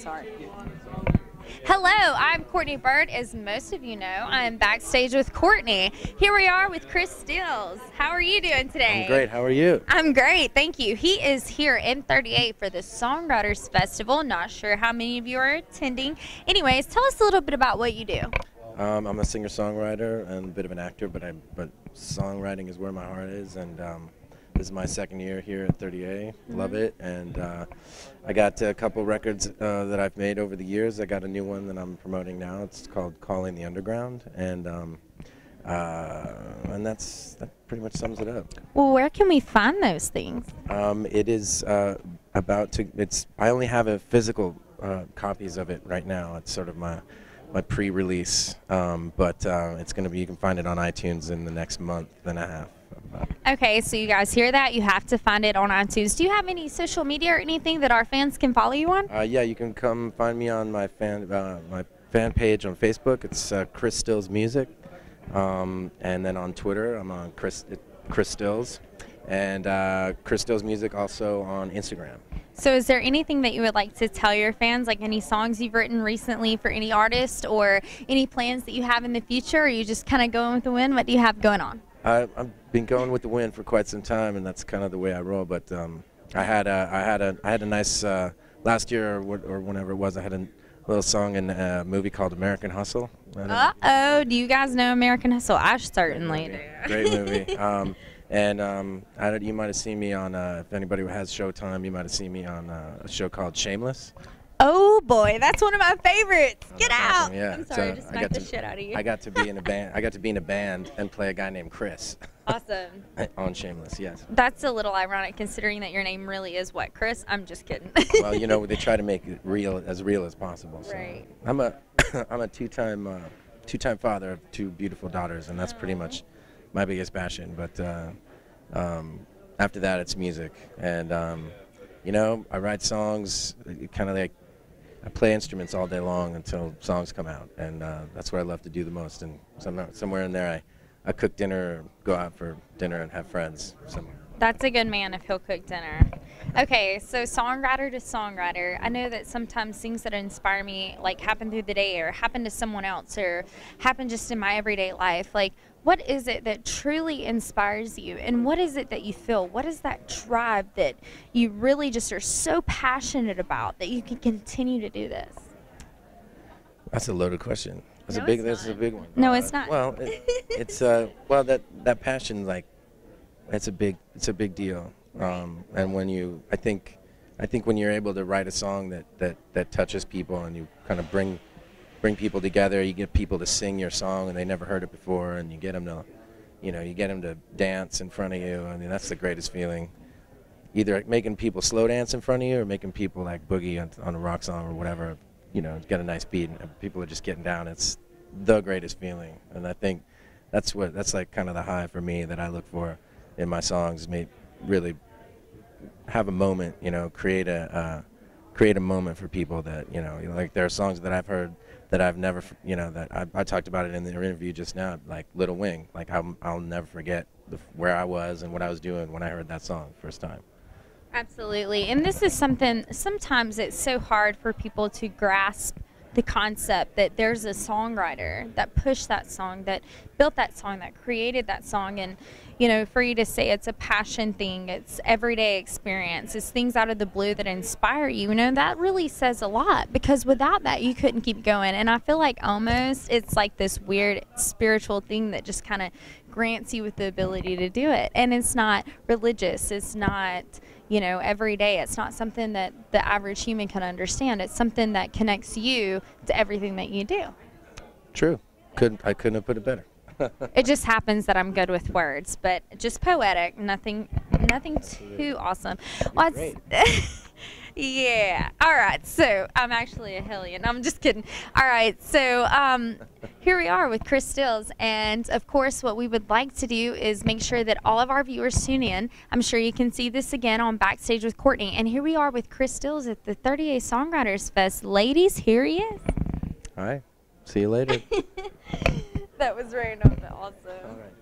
sorry. Hello, I'm Courtney Bird. As most of you know, I'm backstage with Courtney. Here we are with Chris Stills. How are you doing today? I'm great. How are you? I'm great, thank you. He is here in 38 for the Songwriters Festival. Not sure how many of you are attending. Anyways, tell us a little bit about what you do. I'm a singer-songwriter and a bit of an actor, but songwriting is where my heart is, and this is my second year here at 38. Love it, and I got a couple records that I've made over the years. I got a new one that I'm promoting now. It's called Calling the Underground, and that pretty much sums it up. Well, where can we find those things? It is I only have a physical copies of it right now. It's sort of my pre-release, but it's going to be, you can find it on iTunes in the next month and a half. Okay, so you guys hear that? You have to find it on iTunes. Do you have any social media or anything that our fans can follow you on? Yeah, you can come find me on my fan page on Facebook. It's Chris Stills Music, and then on Twitter I'm on Chris Stills, and Chris Stills Music also on Instagram. So is there anything that you would like to tell your fans, like any songs you've written recently for any artist, or any plans that you have in the future, or are you just kind of going with the wind? What do you have going on? I've been going with the wind for quite some time, and that's kind of the way I roll. But I had a nice last year or whenever it was. I had a little song in a movie called American Hustle. Uh-oh, do you guys know American Hustle? I certainly do. Great movie. And you might have seen me on, if anybody has Showtime, you might have seen me on a show called Shameless. Oh boy, that's one of my favorites. Get out! Awesome. Yeah. I'm sorry, I just smacked the shit out of you. I got to be in a band. I got to be in a band and play a guy named Chris. Awesome. On Shameless, yes. That's a little ironic considering that your name really is what, Chris? I'm just kidding. Well, you know, they try to make it real as possible. So. Right. I'm a two-time father of two beautiful daughters, and that's pretty much my biggest passion. But after that, it's music, and you know, I write songs, kind of like. I play instruments all day long until songs come out, and that's what I love to do the most. And somewhere in there, I cook dinner, go out for dinner, and have friends somewhere. That's a good man if he'll cook dinner. Okay, so songwriter to songwriter. I know that sometimes things that inspire me like happen through the day or happen to someone else or happen just in my everyday life. Like, what is it that truly inspires you, and what is it that you feel? What is that drive that you really just are so passionate about that you can continue to do this? That's a loaded question. That's No, That's a big one. No, it's not. Well, it's well, that passion, like, it's a big deal. And when I think when you're able to write a song that touches people, and you kind of bring people together, you get people to sing your song and they never heard it before, and you get them to dance in front of you. I mean, that's the greatest feeling. Either making people slow dance in front of you or making people like boogie on a rock song or whatever, you know, get a nice beat and people are just getting down. It's the greatest feeling, and I think that's like kind of the high for me that I look for in my songs. Really have a moment, you know, create a moment for people that, you know, like there are songs that I've heard that I've never, you know, that I talked about it in the interview just now, like Little Wing. Like I'll never forget where I was and what I was doing when I heard that song first time. Absolutely, and this is something, sometimes it's so hard for people to grasp the concept that there's a songwriter that pushed that song, that built that song, that created that song. And you know, for you to say it's a passion thing, it's everyday experience, it's things out of the blue that inspire you, you know, that really says a lot, because without that you couldn't keep going. And I feel like almost it's like this weird spiritual thing that just kind of grants you with the ability to do it. And it's not religious, it's not, you know, every day. It's not something that the average human can understand. It's something that connects you to everything that you do. True. I couldn't have put it better. It just happens that I'm good with words, but just poetic, nothing too awesome. Well, yeah. All right. So I'm actually a hellion. I'm just kidding. All right. So here we are with Chris Stills, and of course, what we would like to do is make sure that all of our viewers tune in. I'm sure you can see this again on Backstage with Courtney, and here we are with Chris Stills at the 38 Songwriters Fest. Ladies, here he is. All right. See you later. That was very awesome. All right.